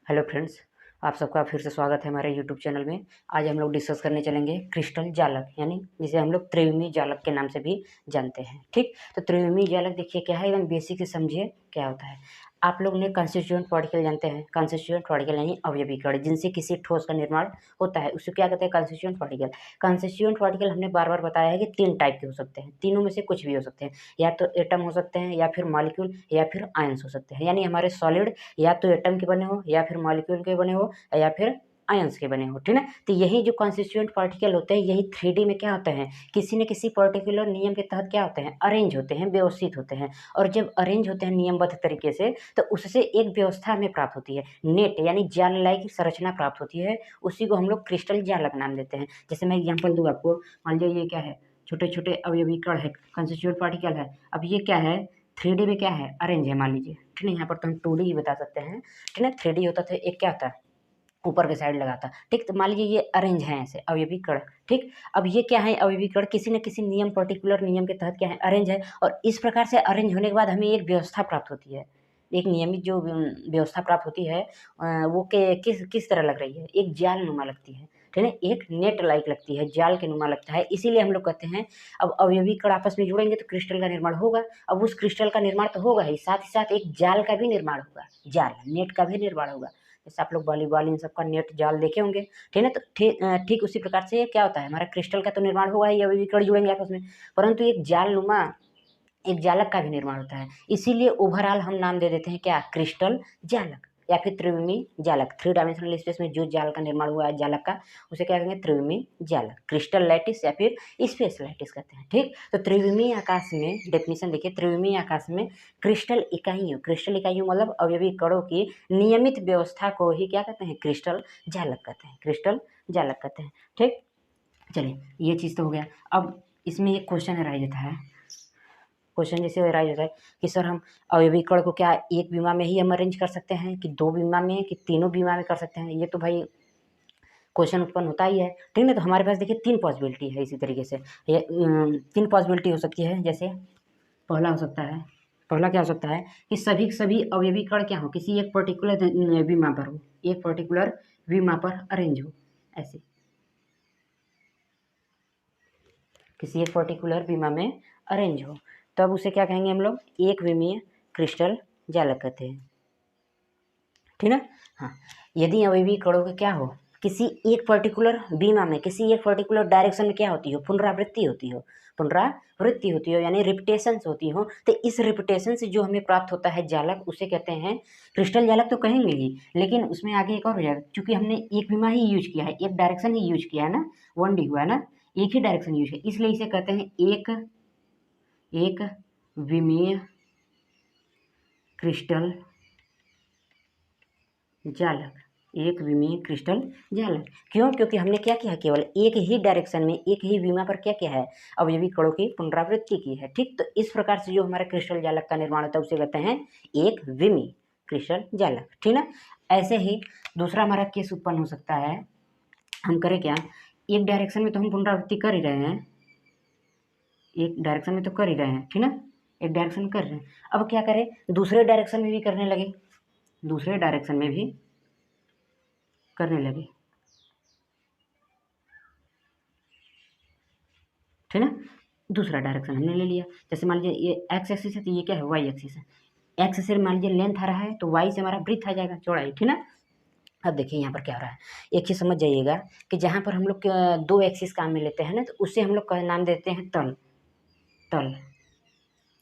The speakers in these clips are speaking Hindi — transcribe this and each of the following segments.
हेलो फ्रेंड्स, आप सबका फिर से स्वागत है हमारे यूट्यूब चैनल में। आज हम लोग डिस्कस करने चलेंगे क्रिस्टल जालक, यानी जिसे हम लोग त्रिविमी जालक के नाम से भी जानते हैं। ठीक, तो त्रिविमी जालक देखिए क्या है, एकदम बेसिक से समझिए क्या होता है। आप लोग ने कंस्टिट्यूएंट पार्टिकल जानते हैं। कंस्टिट्यूएंट पार्टिकल यानी अवयवी कण, जिनसे किसी ठोस का निर्माण होता है, उसको क्या कहते हैं? Constituent particle. कंस्टिट्यूएंट पार्टिकल हमने बार बार बताया है कि तीन टाइप के हो सकते हैं, तीनों में से कुछ भी हो सकते हैं। या तो एटम हो सकते हैं, या फिर मॉलिक्यूल, या फिर आयंस हो सकते हैं। यानी हमारे सॉलिड या तो एटम के बने हो, या फिर मॉलिक्यूल के बने हो, या फिर आयंस के बने हो। ठीक है, तो यही जो कॉन्स्टिट्यूएंट पार्टिकल होते हैं, यही 3D में क्या होते हैं, किसी न किसी पर्टिकुलर नियम के तहत क्या होते हैं, अरेंज होते हैं, व्यवस्थित होते हैं। और जब अरेंज होते हैं नियमबद्ध तरीके से, तो उससे एक व्यवस्था हमें प्राप्त होती है, नेट यानी जाल लाइक संरचना प्राप्त होती है। उसी को हम लोग क्रिस्टल जालक नाम देते हैं। जैसे मैं एग्जाम्पल दूँ आपको, मान लीजिए ये क्या है, छोटे छोटे अवयवी कण है, कंस्टिट्यूएंट पार्टिकल है। अब ये क्या है, 3D में क्या है, अरेंज है मान लीजिए। ठीक है, यहाँ पर तो हम 2D ही बता सकते हैं। ठीक है, 3D होता था, एक क्या था, ऊपर के साइड लगा था। ठीक, तो मान लीजिए ये अरेंज है ऐसे अवयवी कण। ठीक, अब ये क्या है, अवयवी कण किसी न किसी नियम, पर्टिकुलर नियम के तहत क्या है, अरेंज है। और इस प्रकार से अरेंज होने के बाद हमें एक व्यवस्था प्राप्त होती है, एक नियमित जो व्यवस्था प्राप्त होती है, वो के किस किस तरह लग रही है, एक जाल नुमा लगती है। ठीक है, एक नेट लाइक लगती है, जाल के नुमा लगता है। इसीलिए हम लोग कहते हैं, अब अवयवी कण आपस में जुड़ेंगे तो क्रिस्टल का निर्माण होगा। अब उस क्रिस्टल का निर्माण तो होगा ही, साथ ही साथ एक जाल का भी निर्माण होगा, जाल नेट का भी निर्माण होगा। जैसे आप लोग वॉलीबॉल इन सब का नेट जाल देखे होंगे। ठीक है, तो ठीक उसी प्रकार से क्या होता है, हमारा क्रिस्टल का तो निर्माण होगा ही, अवयवी कण जुड़ेंगे आपस में, परंतु एक जाल नुमा, एक जालक का भी निर्माण होता है। इसीलिए ओवरऑल हम नाम दे देते हैं क्या, क्रिस्टल जालक, या फिर त्रिविमी जालक। 3 डायमेंशनल स्पेस में जो जाल का निर्माण हुआ है जालक का, उसे क्या कहेंगे, त्रिविमी जालक, क्रिस्टल लैटिस या फिर स्पेस लैटिस कहते हैं। ठीक, तो त्रिविमी आकाश में डेफिनेशन देखिए, त्रिविमी आकाश में क्रिस्टल इकाइयों मतलब अवयवी कणों की नियमित व्यवस्था को ही क्या कहते हैं, क्रिस्टल जालक कहते हैं, क्रिस्टल जालक कहते हैं। ठीक, चलिए ये चीज़ तो हो गया। अब इसमें एक क्वेश्चन अराइज होता है, क्वेश्चन जैसे अराइज होता है कि सर हम अवयवी कण को क्या एक बीमा में ही हम अरेंज कर सकते हैं, कि 2 बीमा में, कि तीनों बीमा में कर सकते हैं? ये तो भाई क्वेश्चन उत्पन्न होता ही है। ठीक है, तो हमारे पास देखिए 3 पॉसिबिलिटी है। इसी तरीके से ये 3 पॉसिबिलिटी हो सकती है। जैसे पहला हो सकता है, पहला क्या हो सकता है कि सभी के सभी अवयवी कण क्या हो, किसी एक पर्टिकुलर बीमा पर हो, एक पर्टिकुलर बीमा पर अरेंज हो, ऐसे किसी एक पर्टिकुलर बीमा में अरेंज हो, तब उसे क्या कहेंगे हम लोग, एक विमीय क्रिस्टल जालक कहते हैं। ठीक है, हाँ। यदि अवयवी कणों के क्या हो, किसी एक पर्टिकुलर बीमा में, किसी एक पर्टिकुलर डायरेक्शन में क्या होती हो, पुनरावृत्ति होती हो, पुनरावृत्ति होती हो, यानी रिपीटेशंस होती हो, तो इस रिपीटेशन से जो हमें प्राप्त होता है जालक, उसे कहते हैं क्रिस्टल जालक तो कहेंगे ही, लेकिन उसमें आगे एक और हो जाएगा, क्योंकि हमने एक बीमा ही यूज किया है, एक डायरेक्शन ही यूज किया है ना, 1D हुआ है ना, एक ही डायरेक्शन यूज है, इसलिए इसे कहते हैं एक विमीय क्रिस्टल जालक, एक विमीय क्रिस्टल जालक। क्यों? क्योंकि हमने क्या किया है, केवल एक ही डायरेक्शन में, एक ही विमा पर क्या किया है, अवयवी कणों की पुनरावृत्ति की है। ठीक, तो इस प्रकार से जो हमारा क्रिस्टल जालक का निर्माण होता है, उसे कहते हैं एक विमीय क्रिस्टल जालक। ठीक ना, ऐसे ही दूसरा हमारा केस उत्पन्न हो सकता है। हम करें क्या, एक डायरेक्शन में तो हम पुनरावृत्ति कर ही रहे हैं, एक डायरेक्शन में तो कर ही रहे हैं, ठीक ना, एक डायरेक्शन कर रहे हैं। अब क्या करें, दूसरे डायरेक्शन में भी करने लगे, दूसरे डायरेक्शन में भी करने लगे। ठीक ना, दूसरा डायरेक्शन हमने ले लिया। जैसे मान लीजिए ये एक्स एक्सिस है, तो ये क्या है, वाई एक्सिस है। एक्स से मान लीजिए लेंथ आ रहा है, तो वाई से हमारा ब्रीथ आ जाएगा, चौड़ाई। ठीक ना, अब देखिए यहाँ पर क्या हो रहा है, एक चीज़ समझ जाइएगा कि जहाँ पर हम लोग 2 एक्सिस काम में लेते हैं ना, तो उससे हम लोग का नाम देते हैं तल। तल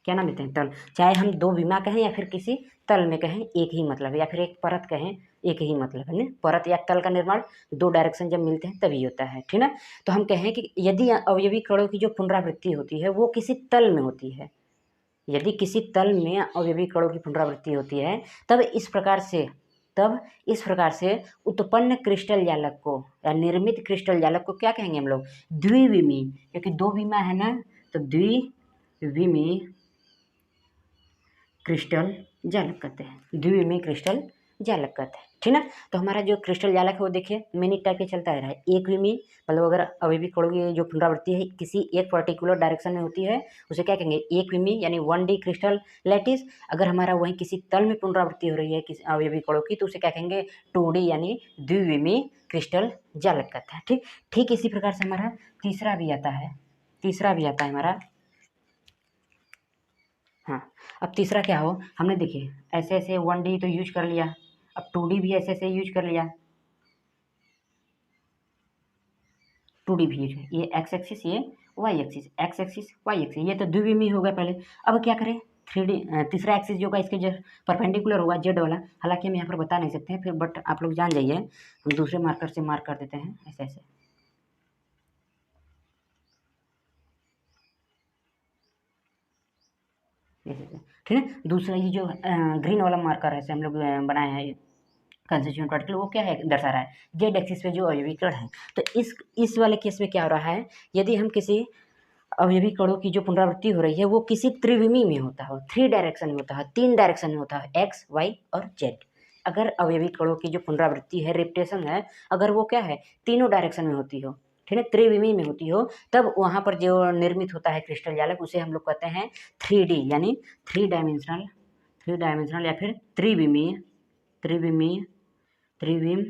क्या नाम देते हैं, तल। चाहे हम 2 विमा कहें या फिर किसी तल में कहें, एक ही मतलब है, या फिर एक परत कहें, एक ही मतलब है ना। परत या तल का निर्माण 2 डायरेक्शन जब मिलते हैं तभी होता है। ठीक ना, तो हम कहें कि यदि अवयवी कणों की जो पुनरावृत्ति होती है वो किसी तल में होती है, यदि किसी तल में अवयवी कणों की पुनरावृत्ति होती है, तब इस प्रकार से उत्पन्न क्रिस्टल जालक को या निर्मित क्रिस्टल जालक को क्या कहेंगे हम लोग, द्विविमीय। क्योंकि 2 विमा है ना, तो द्विविमीय क्रिस्टल जालक कहते हैं, द्विविमीय क्रिस्टल जालक कहते हैं, ठीक ना। तो हमारा जो क्रिस्टल जालक है वो देखिए मिनी टाइप के चलता रहा है। एक विमी मतलब अगर अवयवी कणों की जो पुनरावृत्ति है किसी एक पर्टिकुलर डायरेक्शन में होती है उसे क्या कहेंगे, एक विमी यानी 1D क्रिस्टल लैटिस। अगर हमारा वहीं किसी तल में पुनरावृत्ति हो रही है किसी अवयवी कणों की तो उसे क्या कहेंगे, 2D यानी द्विविमी क्रिस्टल जालक कहते हैं। ठीक ठीक इसी प्रकार से हमारा तीसरा भी आता है, तीसरा भी आता है हमारा। हाँ, अब तीसरा क्या हो, हमने देखिए ऐसे ऐसे 1D तो यूज कर लिया, अब 2D भी ऐसे ऐसे यूज कर लिया, 2D भी यूज है। ये एक्स एक्सिस, ये Y axis, X axis Y axis, ये तो द्विविमी हो गया पहले। अब क्या करें, 3D तीसरा एक्सिस जो होगा इसके जो परपेंडिकुलर होगा जेड वाला, हालांकि हम यहाँ पर बता नहीं सकते हैं फिर, बट आप लोग जान जाइए, हम दूसरे मार्कर से मार्क कर देते हैं ऐसे ऐसे। ठीक है, दूसरा ये जो ग्रीन वाला मार्कर है, हम लोग बनाए हैं कंस्टिट्यूएंट पार्टिकल, वो क्या है दर्शा रहा है, जेड एक्सिस पे जो अवयवी कण है। तो इस वाले केस में क्या हो रहा है, यदि हम किसी अवयवी कणों की जो पुनरावृत्ति हो रही है वो किसी त्रिविमी में होता है, 3 डायरेक्शन में होता है, 3 डायरेक्शन में होता है, एक्स वाई और जेड। अगर अवयवी कणों की जो पुनरावृत्ति है, रिपटेशन है, अगर वो क्या है तीनों डायरेक्शन में होती हो, ठीक है, त्रिविमी में होती हो, तब वहाँ पर जो निर्मित होता है क्रिस्टल जालक उसे हम लोग कहते हैं 3D यानी 3 डायमेंशनल या फिर त्रिविमीय, त्रिविमीय त्रिविम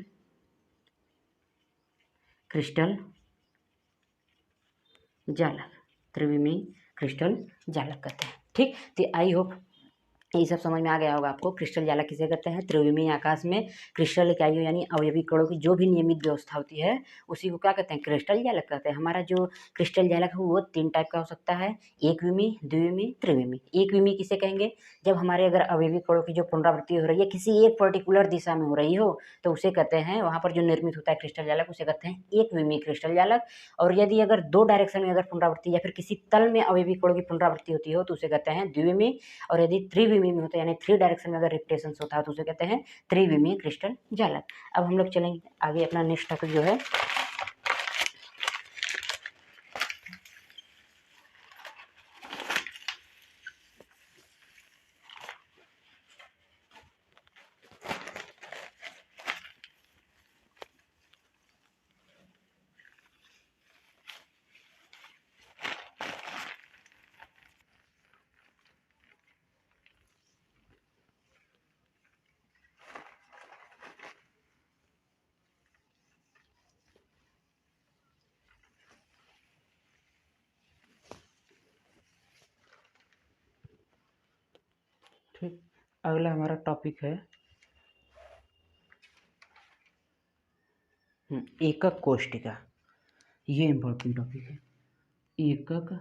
क्रिस्टल जालक, त्रिविमी क्रिस्टल जालक कहते हैं। ठीक, तो आई होप ये सब समझ में आ गया होगा आपको। क्रिस्टल जालक किसे कहते हैं, त्रिविमीय आकाश में क्रिस्टल इकाइयों यानी अवयवी कणों की जो भी नियमित व्यवस्था होती है उसी को क्या कहते हैं, क्रिस्टल जालक कहते हैं। हमारा जो क्रिस्टल जालक है वो 3 टाइप का हो सकता है, एक विमी, द्विविमी, त्रिविमी। एक विमी किसे कहेंगे, जब हमारे अगर अवयवी कणों की जो पुनरावृत्ति हो रही है किसी एक पर्टिकुलर दिशा में हो रही हो तो उसे कहते हैं, वहाँ पर जो निर्मित होता है क्रिस्टल जालक उसे कहते हैं एक विमी क्रिस्टल जालक। और यदि अगर 2 डायरेक्शन में अगर पुनरावृत्ति या फिर किसी तल में अवयवी कणों की पुनरावृत्ति होती हो तो उसे कहते हैं द्विविमी। और यदि त्रिविमी में होता है यानी 3 डायरेक्शन में अगर रिपटेशन होता है तो उसे कहते हैं त्रिविमीय क्रिस्टल जालक। अब हम लोग चलेंगे आगे, अपना नेक्स्ट टॉपिक जो है ठीक, अगला हमारा टॉपिक है एकक कोष्टिका। ये इंपॉर्टेंट टॉपिक है, एकक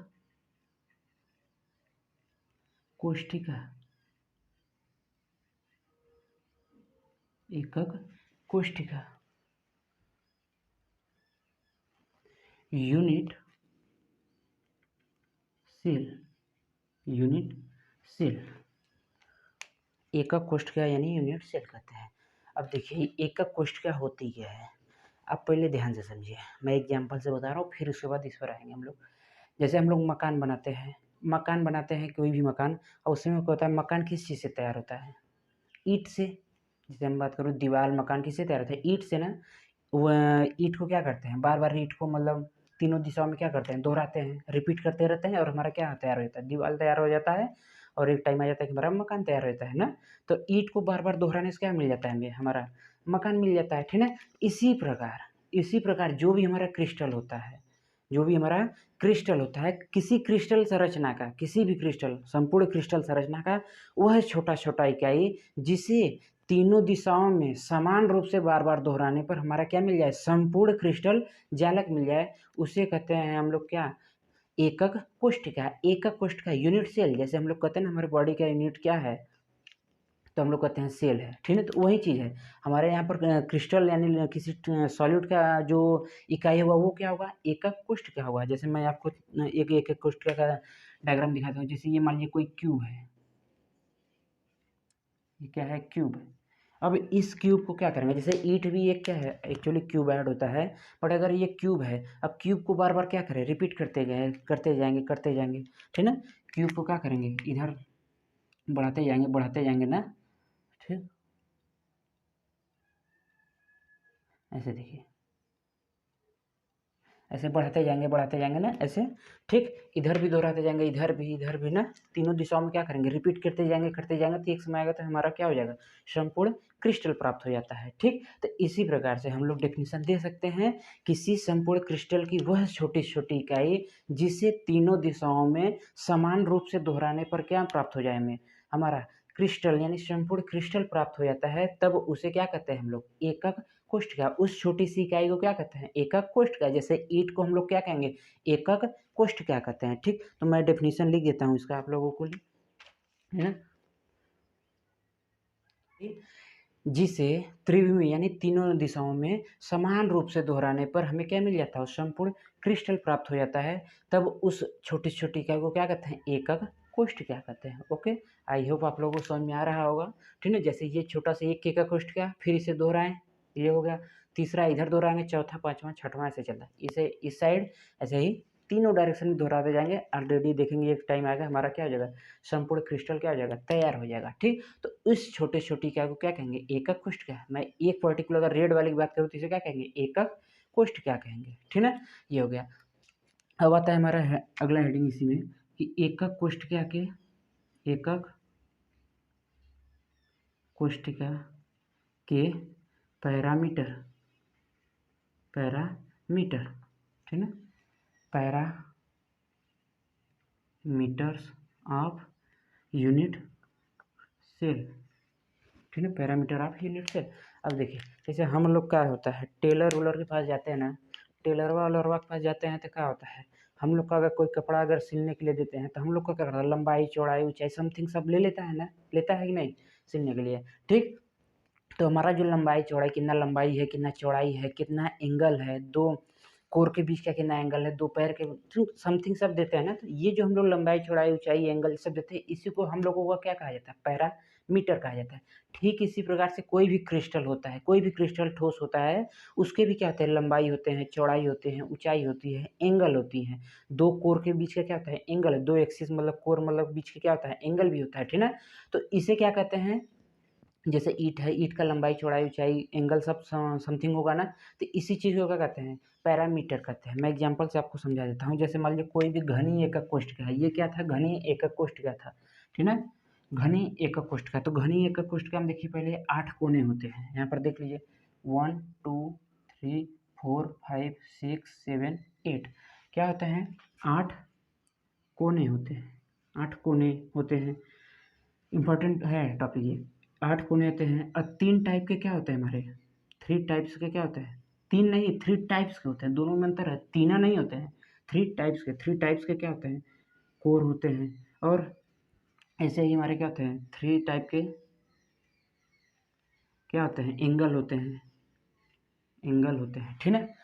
कोष्टिका, एकक कोष्टिका, यूनिट सेल, यूनिट सेल, एकक कोष्ठिका यानी यूनिट सेल कहते हैं। अब देखिए एकक कोष्ठिका होती क्या है, आप पहले ध्यान से समझिए, मैं एग्जांपल से बता रहा हूँ फिर उसके बाद इस पर आएंगे हम लोग। जैसे हम लोग मकान बनाते हैं, मकान बनाते हैं कोई भी मकान, और उसमें क्या होता है, मकान किस चीज़ से तैयार होता है, ईंट से। जैसे हम बात करूँ दीवार, मकान किससे तैयार होता है, ईंट से ना। वह ईंट को क्या करते हैं, बार बार ईंट को मतलब तीनों दिशाओं में क्या करते हैं, दोहराते हैं, रिपीट करते रहते हैं और हमारा क्या तैयार हो जाता है, दीवार तैयार हो जाता है। और एक टाइम आ जाता है कि हमारा मकान तैयार हो जाता है ना। तो ईंट को बार बार दोहराने से क्या मिल जाता है, हमें हमारा मकान मिल जाता है, ठीक है। इसी प्रकार जो भी हमारा क्रिस्टल होता है, जो भी हमारा क्रिस्टल होता है, किसी क्रिस्टल संरचना का, किसी भी क्रिस्टल, संपूर्ण क्रिस्टल संरचना का वह छोटा छोटा इकाई जिसे तीनों दिशाओं में समान रूप से बार बार दोहराने पर हमारा क्या मिल जाए, संपूर्ण क्रिस्टल जालक मिल जाए, उसे कहते हैं हम लोग क्या, एकक कोष्ठिका। एकक कोष्ठिका यूनिट सेल, जैसे हम लोग कहते हैं ना हमारे बॉडी का यूनिट क्या है, तो हम लोग कहते हैं सेल है, ठीक है। तो वही चीज़ है हमारे यहाँ पर क्रिस्टल यानी किसी सॉलिड का जो इकाई होगा वो क्या होगा, एकक कोष्ठिका होगा। जैसे मैं आपको एक एकक कोष्ठिका का डायग्राम दिखाता हूँ। जैसे ये मान लीजिए कोई क्यूब है, ये क्या है, क्यूब है। अब इस क्यूब को क्या करेंगे, जैसे ईंट भी एक क्या है, एक्चुअली क्यूब ऐड होता है, बट अगर ये क्यूब है, अब क्यूब को बार बार क्या करें, रिपीट करते गए, करते जाएंगे, ठीक ना। क्यूब को क्या करेंगे, इधर बढ़ाते जाएंगे ना, ठीक। ऐसे देखिए, ऐसे बढ़ाते जाएंगे ना ऐसे, ठीक। इधर भी दोहराते जाएंगे, इधर भी ना, तीनों दिशाओं में क्या करेंगे, रिपीट करते जाएंगे तो एक समय आएगा तो हमारा क्या हो जाएगा, संपूर्ण क्रिस्टल प्राप्त हो जाता है, ठीक। तो इसी प्रकार से हम लोग डेफिनेशन दे सकते हैं, किसी संपूर्ण क्रिस्टल की वह छोटी छोटी इकाई जिसे तीनों दिशाओं में समान रूप से दोहराने पर क्या प्राप्त हो जाए, हमें हमारा क्रिस्टल यानी संपूर्ण क्रिस्टल प्राप्त हो जाता है, तब उसे क्या कहते हैं हम लोग, एकक कोष्ठिका। उस छोटी सी इकाई को क्या कहते हैं, एकक कोष्ठिका। जैसे ईंट को हम लोग क्या कहेंगे, एकक कोष्ठिका कहते हैं, ठीक। तो मैं डेफिनेशन लिख देता हूँ इसका आप लोगों को, है ना। जिसे त्रिविमी यानी तीनों दिशाओं में समान रूप से दोहराने पर हमें क्या मिल जाता है, संपूर्ण क्रिस्टल प्राप्त हो जाता है, तब उस छोटी छोटी इकाई को क्या कहते हैं, एकक कोष्ठिका कहते हैं। ओके, आई होप आप लोगों को समझ में आ रहा होगा, ठीक है। जैसे ये छोटा सा एक एकक कोष्ठिका, फिर इसे दोहराएं, ये हो गया, तीसरा इधर दोहराएंगे, चौथा पांचवा छठवां ऐसे चलता है, इसे इस साइड ऐसे ही तीनों डायरेक्शन में दोहराते जाएंगे। ऑलरेडी देखेंगे एक टाइम आएगा हमारा क्या हो जाएगा, संपूर्ण क्रिस्टल क्या हो जाएगा, तैयार हो जाएगा, ठीक। तो इस छोटे छोटी क्या को क्या कहेंगे, एकक कोष्ठिका। मैं एक पर्टिकुलर अगर रेड वाली की बात करूँ तो इसे क्या कहेंगे, एकक कोष्ठिका कहेंगे, ठीक है। ये हो गया। अब आता है हमारा अगला हेडिंग इसी में कि एकक कोष्ठिका के पैरामीटर, ठीक है, पैरामीटर्स ऑफ यूनिट सेल, ठीक है, पैरामीटर ऑफ यूनिट सेल। अब देखिए, जैसे हम लोग का होता है, टेलर के पास जाते हैं ना, टेलरवा के पास जाते हैं तो क्या होता है, हम लोग का अगर कोई कपड़ा अगर सिलने के लिए देते हैं तो हम लोग का क्या करता है, लंबाई चौड़ाई ऊंचाई समथिंग सब ले लेता है ना, लेता है कि नहीं, सिलने के लिए, ठीक। तो हमारा जो लंबाई चौड़ाई, कितना लंबाई है, कितना चौड़ाई है, कितना एंगल है, दो कोर के बीच का कितना एंगल है, दो पैर के समथिंग सब देते हैं ना। तो ये जो हम लोग लंबाई चौड़ाई ऊंचाई एंगल सब देते हैं, इसी को हम लोगों का क्या कहा जाता है, पैरामीटर कहा जाता है। ठीक इसी प्रकार से कोई भी क्रिस्टल होता है, कोई भी क्रिस्टल ठोस होता है, उसके भी क्या होते हैं, लंबाई होते हैं, चौड़ाई होते हैं, ऊंचाई होती है, एंगल होती है। दो कोर के बीच का क्या होता है, एंगल है, दो एक्सिस मतलब कोर मतलब बीच का क्या होता है, एंगल भी होता है, ठीक है। तो इसे क्या कहते हैं, जैसे ईंट है, ईंट का लंबाई चौड़ाई ऊंचाई एंगल सब समथिंग होगा ना, तो इसी चीज़ को क्या कहते हैं, पैरामीटर कहते हैं। मैं एग्जांपल से आपको समझा देता हूँ। जैसे मान लीजिए कोई भी घनी एकक कोष्ठिका है, ये क्या था, घनी एकक कोष्ठिका था, ठीक है, घनी एकक कोष्ठिका। तो घनी एकक कोष्ठिका में देखिए पहले 8 कोने होते हैं, यहाँ पर देख लीजिए 1 2 3 4 5 6 7 8 क्या होते हैं, 8 कोने होते हैं, 8 कोने होते हैं। इम्पोर्टेंट है टॉपिक ये, 8 कोने होते हैं। और 3 टाइप के क्या होते हैं हमारे, 3 टाइप्स के क्या होते हैं, 3 नहीं 3 टाइप्स के होते हैं, दोनों में अंतर है, तीना नहीं होते हैं, 3 टाइप्स के क्या होते हैं, कोर होते हैं। और ऐसे ही हमारे क्या होते हैं, 3 टाइप के क्या होते हैं, एंगल होते हैं, ठीक है।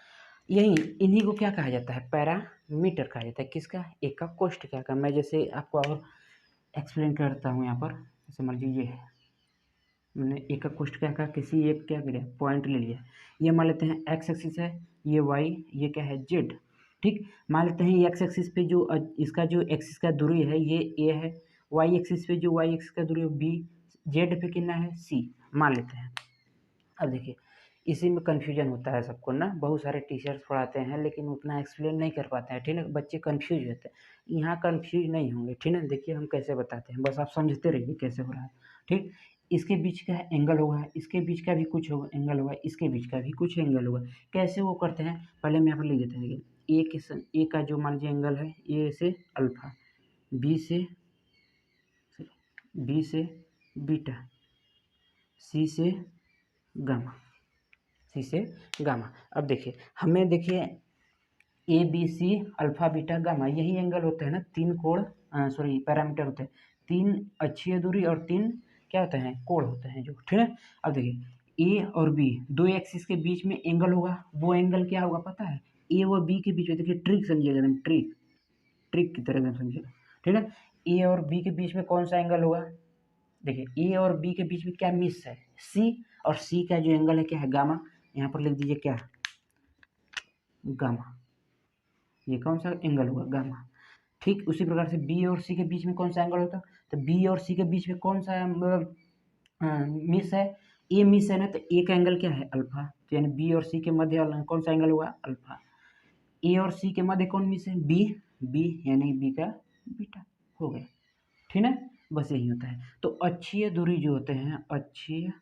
यही इन्हीं को क्या कहा जाता है, पैरामीटर कहा जाता है, किसका, एकक कोष्ठिका का। मैं जैसे आपको और एक्सप्लेन करता हूँ यहाँ पर। जैसे मान लीजिए ये है, मैंने एकक कोष्ठिका का किसी एक क्या किया, पॉइंट ले लिया, ये मान लेते हैं एक्स एक्सिस है, ये वाई, ये क्या है, जेड, ठीक। मान लेते हैं ये एक्स एक्सिस पे जो इसका जो एक्सिस का दूरी है ये ए है, वाई एक्सिस पे जो वाई एक्सिस का दूरी है बी, जेड पे कितना है, सी मान लेते हैं। अब देखिए, इसी में कन्फ्यूजन होता है सबको ना, बहुत सारे टीचर्स पढ़ाते हैं लेकिन उतना एक्सप्लेन नहीं कर पाते हैं, ठीक है, बच्चे कन्फ्यूज होते हैं। यहाँ कन्फ्यूज नहीं होंगे, ठीक है। देखिए हम कैसे बताते हैं, बस आप समझते रहिए कैसे हो रहा है, ठीक। इसके बीच का एंगल होगा, इसके बीच का भी कुछ होगा एंगल होगा, इसके बीच का भी कुछ एंगल होगा। कैसे वो करते हैं, पहले मैं यहाँ पर लिख देते हैं। देखिए ए का जो मान लीजिए एंगल है, ए से अल्फा, बी से बीटा, सी से गामा, अब देखिए हमें, देखिए A B C alpha beta gamma यही एंगल होते हैं ना, 3 कोण सॉरी पैरामीटर होते हैं, 3 अक्षीय दूरी और 3 क्या होते हैं, कोण होते हैं जो, ठीक है। अब देखिए ए और बी दो एक्सिस के बीच में एंगल होगा, वो एंगल क्या होगा पता है, ए व बी के बीच में, देखिए ट्रिक समझिएगा एकदम, ट्रिक की तरह एकदम समझिएगा, ठीक है। ए और बी के बीच में कौन सा एंगल होगा, देखिए ए और बी के बीच में क्या मिस है, सी, और सी का जो एंगल है क्या है, गामा। यहाँ पर लिख दीजिए क्या, गामा, ये कौन सा एंगल होगा, गामा, ठीक। उसी प्रकार से बी और सी के बीच में कौन सा एंगल होता, तो बी और सी के बीच में कौन सा मिस है, ए मिस है ना, तो ए का एंगल क्या है, अल्फा, तो यानी बी और सी के मध्य कौन सा एंगल हुआ, अल्फा। ए और सी के मध्य कौन मिस है, बी, बी यानी बी का बीटा हो गया, ठीक है। बस यही होता है। तो अक्षीय दूरी जो होते हैं, अक्षीय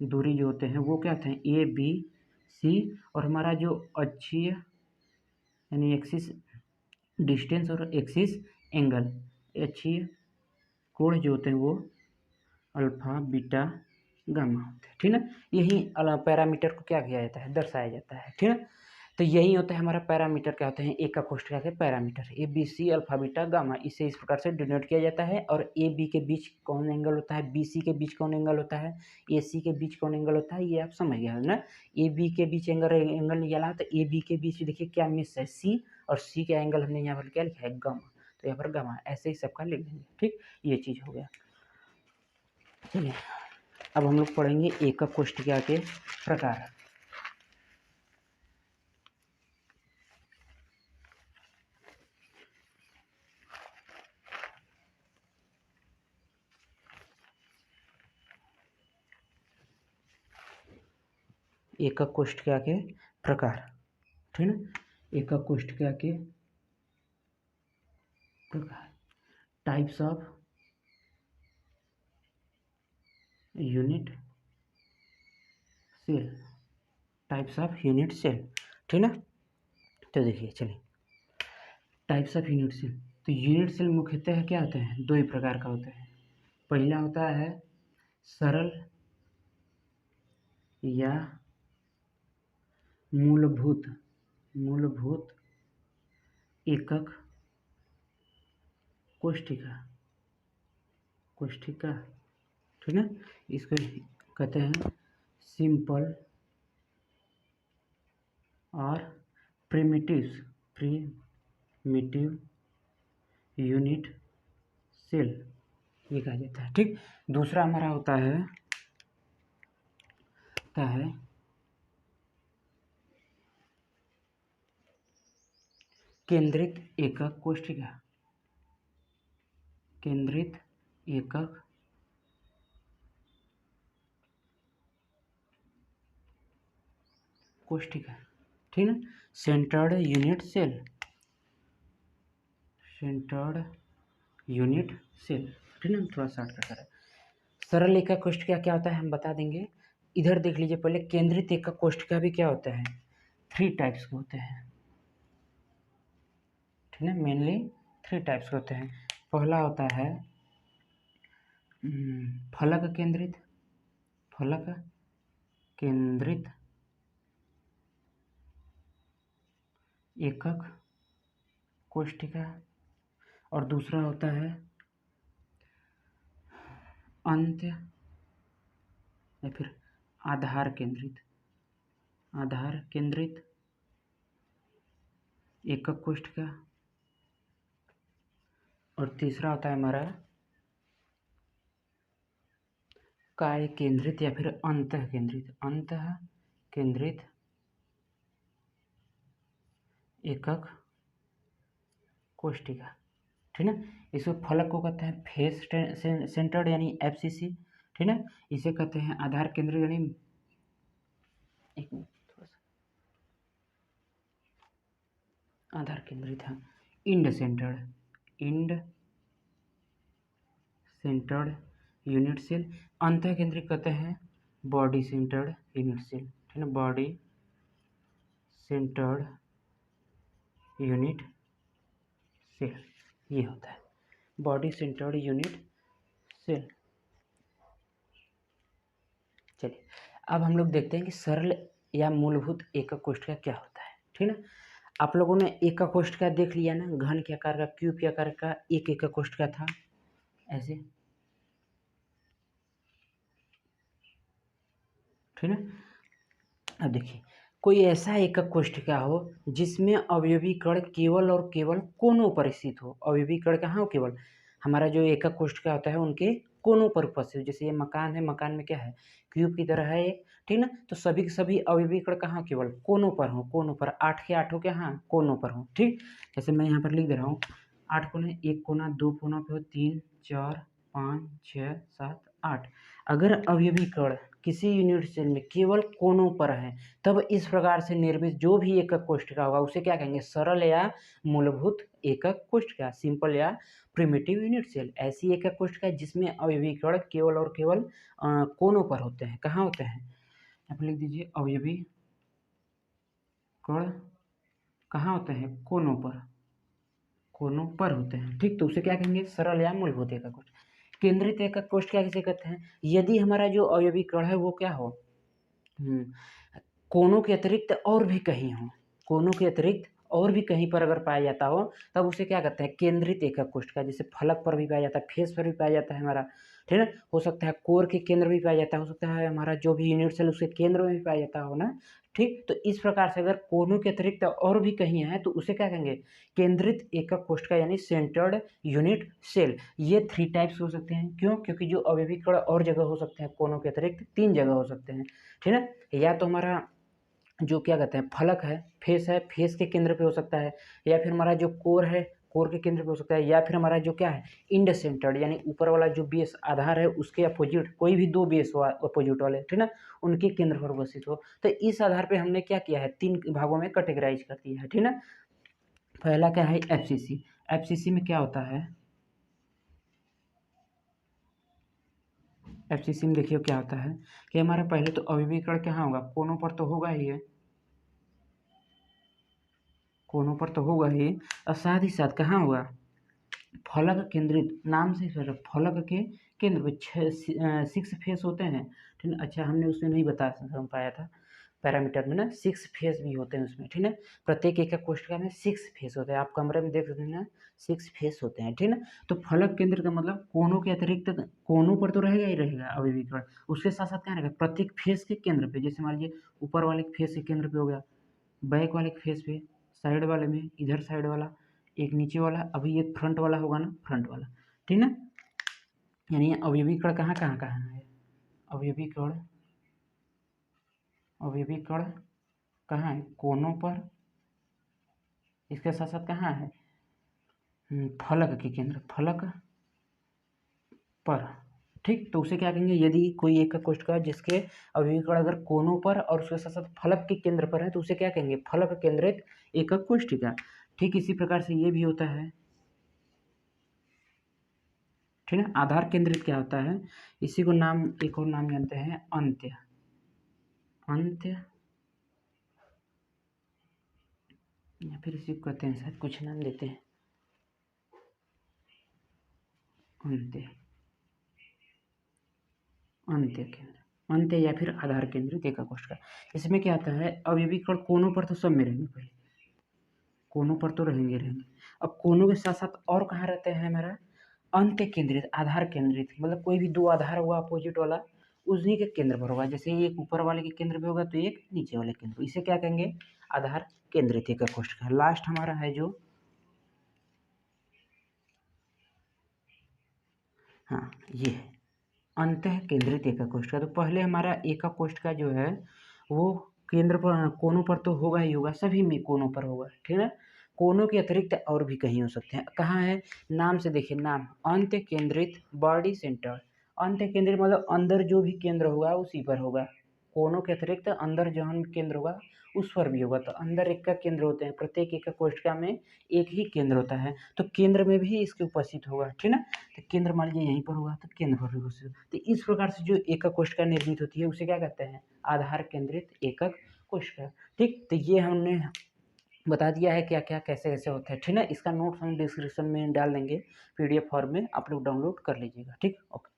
दूरी जो होते हैं वो क्या होते हैं, ए बी सी, और हमारा जो अक्षीय यानी एक्सिस डिस्टेंस और एक्सिस एंगल, अक्षीय कोण जो होते हैं वो अल्फा बीटा गामा होते हैं, ठीक है। यही पैरामीटर को क्या किया जाता है, दर्शाया जाता है, ठीक है। तो यही होता है हमारा पैरामीटर, क्या होते हैं, एक का कोष्ठक के parameter, A B C alpha beta gamma, इसे इस प्रकार से डिनोट किया जाता है। और ए बी के बीच कौन एंगल होता है, बी सी के बीच कौन एंगल होता है, ए सी के बीच कौन एंगल होता है, ये आप समझ गए ना। ए बी के बीच एंगल निकाला तो ए बी के बीच देखिए क्या मिस है, सी, और सी का एंगल हमने यहाँ पर क्या लिखा है, गामा, तो यहाँ पर गामा, ऐसे ही सबका लिख देंगे, ठीक। ये चीज़ हो गया। चलिए अब हम लोग पढ़ेंगे एकक कोष्ठिका के प्रकार। एकक कोष्ठिका के प्रकार, ठीक है। एकक कोष्ठिका के प्रकार, types of unit cell, types of unit cell, ठीक ना। तो देखिए चलिए, टाइप्स ऑफ यूनिट सेल, तो यूनिट सेल मुख्यतः क्या होते हैं, दो ही प्रकार का होता है। पहला होता है सरल या मूलभूत एकक कोष्ठिका, ठीक है। इसको कहते हैं सिंपल और प्रिमिटिव यूनिट सेल, ये कहा जाता है, ठीक। दूसरा हमारा होता है केंद्रित एकक कोष्ठिका, केंद्रित एकक कोष्ठिका, ठीक है। सेंटर्ड यूनिट सेल, ठीक है। थोड़ा शॉर्ट कट है। सरल एकक कोष्ठिका क्या होता है हम बता देंगे। इधर देख लीजिए पहले, केंद्रित एकक कोष्ठिका भी क्या होता है, 3 टाइप्स के होते हैं, ठीक है। मेनली 3 टाइप्स के होते हैं। पहला होता है फलक केंद्रित एकक कोष्ठिका, और दूसरा होता है अंत्य या फिर आधार केंद्रित एकक कोष्ठिका, और तीसरा होता है हमारा काय केंद्रित या फिर अंतः केंद्रित एकक कोष्ठिका, ठीक है। इसको फलक को कहते हैं फेस सेंटर्ड यानी एफसीसी, ठीक है। इसे कहते हैं आधार केंद्रित यानी, एक मिनट थोड़ा सा, आधार केंद्रित है इंड सेंटर्ड यूनिट सेल। अंतः केंद्रित कहते हैं बॉडी सेंटर्ड यूनिट सेल, ठीक है। बॉडी सेंटर्ड यूनिट सेल, ये होता है बॉडी सेंटर्ड यूनिट सेल। चलिए अब हम लोग देखते हैं कि सरल या मूलभूत एकक कोष्ठिका क्या होता है, ठीक है। आप लोगों ने एकक कोष्ठिका देख लिया ना, घन के आकार का, क्यूब के आकार का एक एकक कोष्ठिका था ऐसे, ठीक है। अब देखिए, कोई ऐसा एकक कोष्ठिका हो जिसमें अवयवी कण केवल और केवल कोनों पर स्थित हो। अवयवी कण कहाँ हो, केवल हमारा जो एकक कोष्ठिका होता है उनके कोनों पर उपस्थित। जैसे ये मकान है, मकान में क्या है, क्यूब की तरह है एक, ठीक ना। तो सभी के सभी अवयवी कण कहाँ, केवल कोनों पर हो, कोनों पर, 8 के 8 के हाँ कोनों पर हो, ठीक। जैसे मैं यहाँ पर लिख दे रहा हूँ, 8 कोने, एक कोना, 2 कोना पे हो, 3 4 5, 6, 7, 8। अगर अवयवी कण किसी यूनिट सेल में केवल कोनों पर है तब इस प्रकार से निर्मित जो भी एकक कोशिका होगा उसे क्या कहेंगे, सरल या मूलभूत एकक कोशिका, सिंपल या प्रिमिटिव यूनिट सेल। ऐसी एकक कोशिका जिसमें अवयवी कण केवल और केवल कोनों पर होते हैं। कहाँ होते हैं, आप लिख दीजिए अवयवी कण कहाँ होते हैं, कोनों पर, कोनों पर होते हैं। ठीक, तो उसे क्या कहेंगे, सरल या मूलभूत एकक कोशिका। केंद्रित एकक कोशिका किसे कहते हैं, यदि हमारा जो अवयवी कण है वो क्या हो, कोनों के अतिरिक्त और भी कहीं हो, कोनों के अतिरिक्त और भी कहीं पर अगर पाया जाता हो तब उसे क्या कहते हैं, केंद्रित एकक कोशिका। जैसे फलक पर भी पाया जाता है, फेस पर भी पाया जाता है हमारा, ठीक है, हो सकता है कोर के केंद्र भी पाया जाता है, हो सकता है हमारा जो भी यूनिट सेल उसके केंद्र में भी पाया जाता हो ना। ठीक, तो इस प्रकार से अगर कोनों के अतिरिक्त और भी कहीं है तो उसे क्या कहेंगे, केंद्रित एकक कोशिका यानी सेंटर्ड यूनिट सेल। ये 3 टाइप्स हो सकते हैं। क्यों, क्योंकि जो अवयवी कण और जगह हो सकते हैं, कोनों के अतिरिक्त 3 जगह हो सकते हैं। ठीक है, या तो हमारा जो क्या कहते हैं फलक है, फेस है, फेस के केंद्र पे हो सकता है, या फिर हमारा जो कोर है, कोर के केंद्र पे हो सकता है, या फिर हमारा जो क्या है इंड सेंटर्ड यानी ऊपर वाला जो बेस आधार है उसके अपोजिट कोई भी 2 बेस हो अपोजिट वाले, ठीक ना, उनके केंद्र पर उपस्थित हो। तो इस आधार पे हमने क्या किया है, 3 भागों में कैटेगराइज कर दिया है। ठीक ना, पहला क्या है, एफसीसी। एफसीसी में क्या होता है, एफसीसी में देखिए क्या होता है कि हमारा पहले तो अवयवी कण कहाँ होगा, कोनों पर तो होगा ही है, कोनों पर तो होगा ही, और साथ ही साथ कहाँ होगा, फलक केंद्रित, नाम से सर फलक के केंद्र पे 6 फेस होते हैं। ठीक है, अच्छा हमने उसमें नहीं बता पाया था पैरामीटर में ना, 6 फेस भी होते हैं उसमें। ठीक है, प्रत्येक एकक कोशिका में 6 फेस होते हैं, आप कमरे में देख सकते हैं ना, 6 फेस होते हैं। ठीक है, तो फलक केंद्र का मतलब कोनों के अतिरिक्त, कोनों पर तो रहेगा ही रहेगा अवयवी कण, उसके साथ साथ क्या रहेगा, प्रत्येक फेस के केंद्र पे, जैसे मान लीजिए ऊपर वाले फेस के केंद्र पे हो गया, बैक वाले फेस पे, साइड वाले में, इधर साइड वाला, एक नीचे वाला, अभी एक फ्रंट वाला होगा ना, फ्रंट वाला। ठीक ना, यानी अवयवी कण कहाँ कहाँ कहाँ है, अवयवी कण, अवयवी कण कहाँ है, कोनों पर, इसके साथ साथ कहाँ है, फलक के केंद्र, फलक पर। ठीक, तो उसे क्या कहेंगे, यदि कोई एकक कोशिका जिसके अवयवी कण अगर कोनों पर और उसके साथ साथ फलक के केंद्र पर है तो उसे क्या कहेंगे, फलक केंद्रित एकक कोशिका। ठीक, इसी प्रकार से ये भी होता है। ठीक है, आधार केंद्रित क्या होता है, इसी को नाम, एक और नाम जानते हैं अंत्य, अंत्य, या फिर इसी को कहते हैं, शायद कुछ नाम देते हैं, अंत्य, अंत्य केंद्र, अंत्य या फिर आधार केंद्रित एकक कोशिका। इसमें क्या आता है, अवयवी कण कोनों पर तो सब में रहेंगे, पहले कोनों पर तो रहेंगे रहेंगे, अब कोनों के साथ साथ और कहाँ रहते हैं हमारा, अंत्य केंद्रित, आधार केंद्रित, मतलब कोई भी 2 आधार हुआ अपोजिट वाला उसी के केंद्र पर होगा, जैसे एक ऊपर वाले के केंद्र पे होगा तो एक नीचे वाले केंद्र, इसे क्या कहेंगे, आधार केंद्रित एकक कोशिका। लास्ट हमारा है जो, हाँ ये है अंतः केंद्रित एकक कोशिका। तो पहले हमारा एकक कोशिका जो है वो केंद्र पर, कोनों पर तो होगा ही होगा, सभी में कोनों पर होगा। ठीक है, कोनों के अतिरिक्त और भी कहीं हो सकते हैं, कहाँ है, नाम से देखिए, नाम अंत्य केंद्रित बॉडी सेंटर, अंत्य केंद्रित मतलब अंदर जो भी केंद्र होगा उसी पर होगा, कोनों के अतिरिक्त अंदर जहाँ केंद्र होगा उस पर भी होगा। तो अंदर एकक केंद्र होते हैं, प्रत्येक एकक कोशिका में एक ही केंद्र होता है, तो केंद्र में भी इसके उपस्थित होगा। ठीक है, तो केंद्र मान लीजिए यहीं पर होगा तो केंद्र पर भी उपस्थित होगा। तो इस प्रकार से जो एकक कोशिका निर्मित होती है उसे क्या कहते हैं, आधार केंद्रित एकक कोशिका। ठीक, तो ये हमने बता दिया है क्या क्या कैसे कैसे होता है। ठीक है, इसका नोट्स हम डिस्क्रिप्शन में डाल देंगे, PDF फॉर्म में आप लोग डाउनलोड कर लीजिएगा। ठीक, ओके।